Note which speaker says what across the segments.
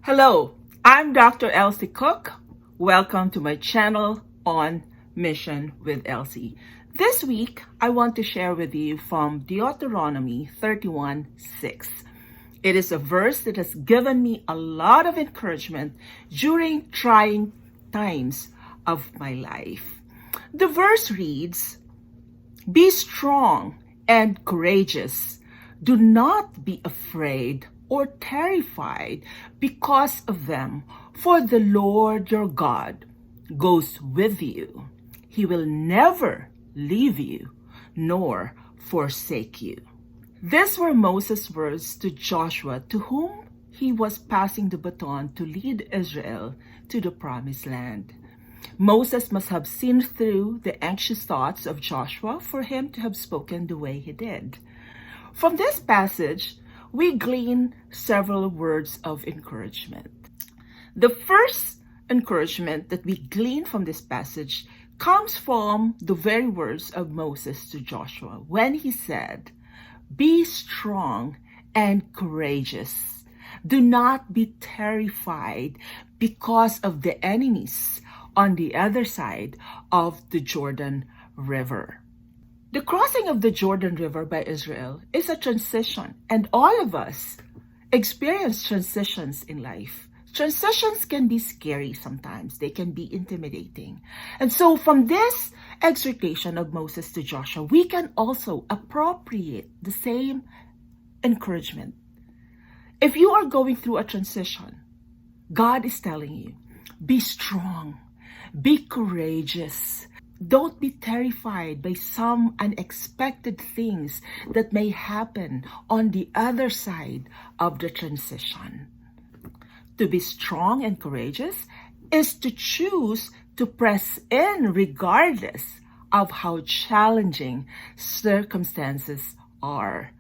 Speaker 1: Hello, I'm Dr. Elsie Cook. Welcome to my channel on Mission with Elsie. This week, I want to share with you from Deuteronomy 31:6. It is a verse that has given me a lot of encouragement during trying times of my life. The verse reads, "Be strong and courageous. Do not be afraid or terrified because of them, for the Lord your God goes with you. He will never leave you nor forsake you." These were Moses' words to Joshua, to whom he was passing the baton to lead Israel to the promised land. Moses must have seen through the anxious thoughts of Joshua for him to have spoken the way he did. From this passage, we glean several words of encouragement. The first encouragement that we glean from this passage comes from the very words of Moses to Joshua when he said, "Be strong and courageous. Do not be terrified because of the enemies on the other side of the Jordan River." The crossing of the Jordan River by Israel is a transition, and all of us experience transitions in life. Transitions can be scary sometimes. They can be intimidating. And so from this exhortation of Moses to Joshua, we can also appropriate the same encouragement. If you are going through a transition, God is telling you, be strong, be courageous. Don't be terrified by some unexpected things that may happen on the other side of the transition. To be strong and courageous is to choose to press in regardless of how challenging circumstances are.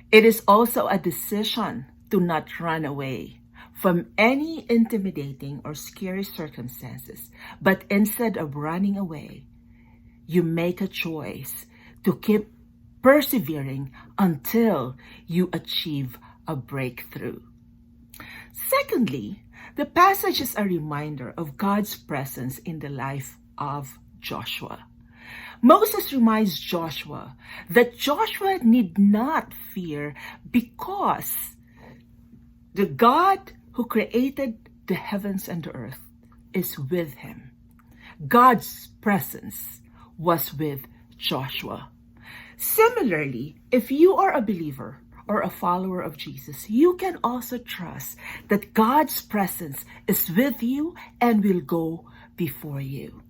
Speaker 1: It is also a decision to not run away from any intimidating or scary circumstances, but instead of running away, you make a choice to keep persevering until you achieve a breakthrough. Secondly, the passage is a reminder of God's presence in the life of Joshua. Moses reminds Joshua that Joshua need not fear because the God who created the heavens and the earth is with him. God's presence was with Joshua. Similarly, if you are a believer or a follower of Jesus, you can also trust that God's presence is with you and will go before you.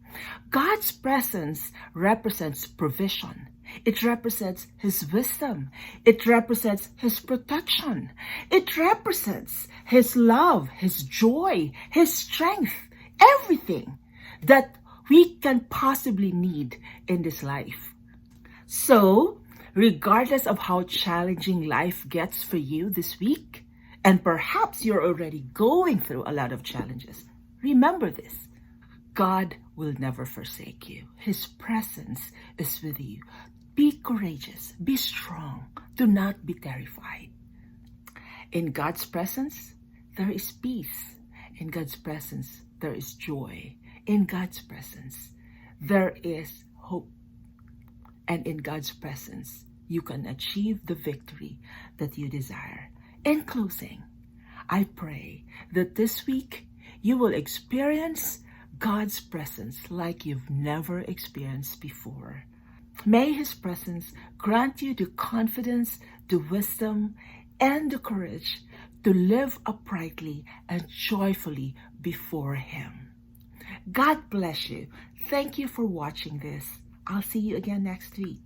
Speaker 1: God's presence represents provision. It represents His wisdom. It represents His protection. It represents His love, His joy, His strength, everything that we can possibly need in this life. So, regardless of how challenging life gets for you this week, and perhaps you're already going through a lot of challenges, remember this: God will never forsake you. His presence is with you. Be courageous. Be strong. Do not be terrified. In God's presence, there is peace. In God's presence, there is joy. In God's presence, there is hope. And in God's presence, you can achieve the victory that you desire. In closing, I pray that this week you will experience God's presence like you've never experienced before. May His presence grant you the confidence, the wisdom, and the courage to live uprightly and joyfully before Him. God bless you. Thank you for watching this. I'll see you again next week.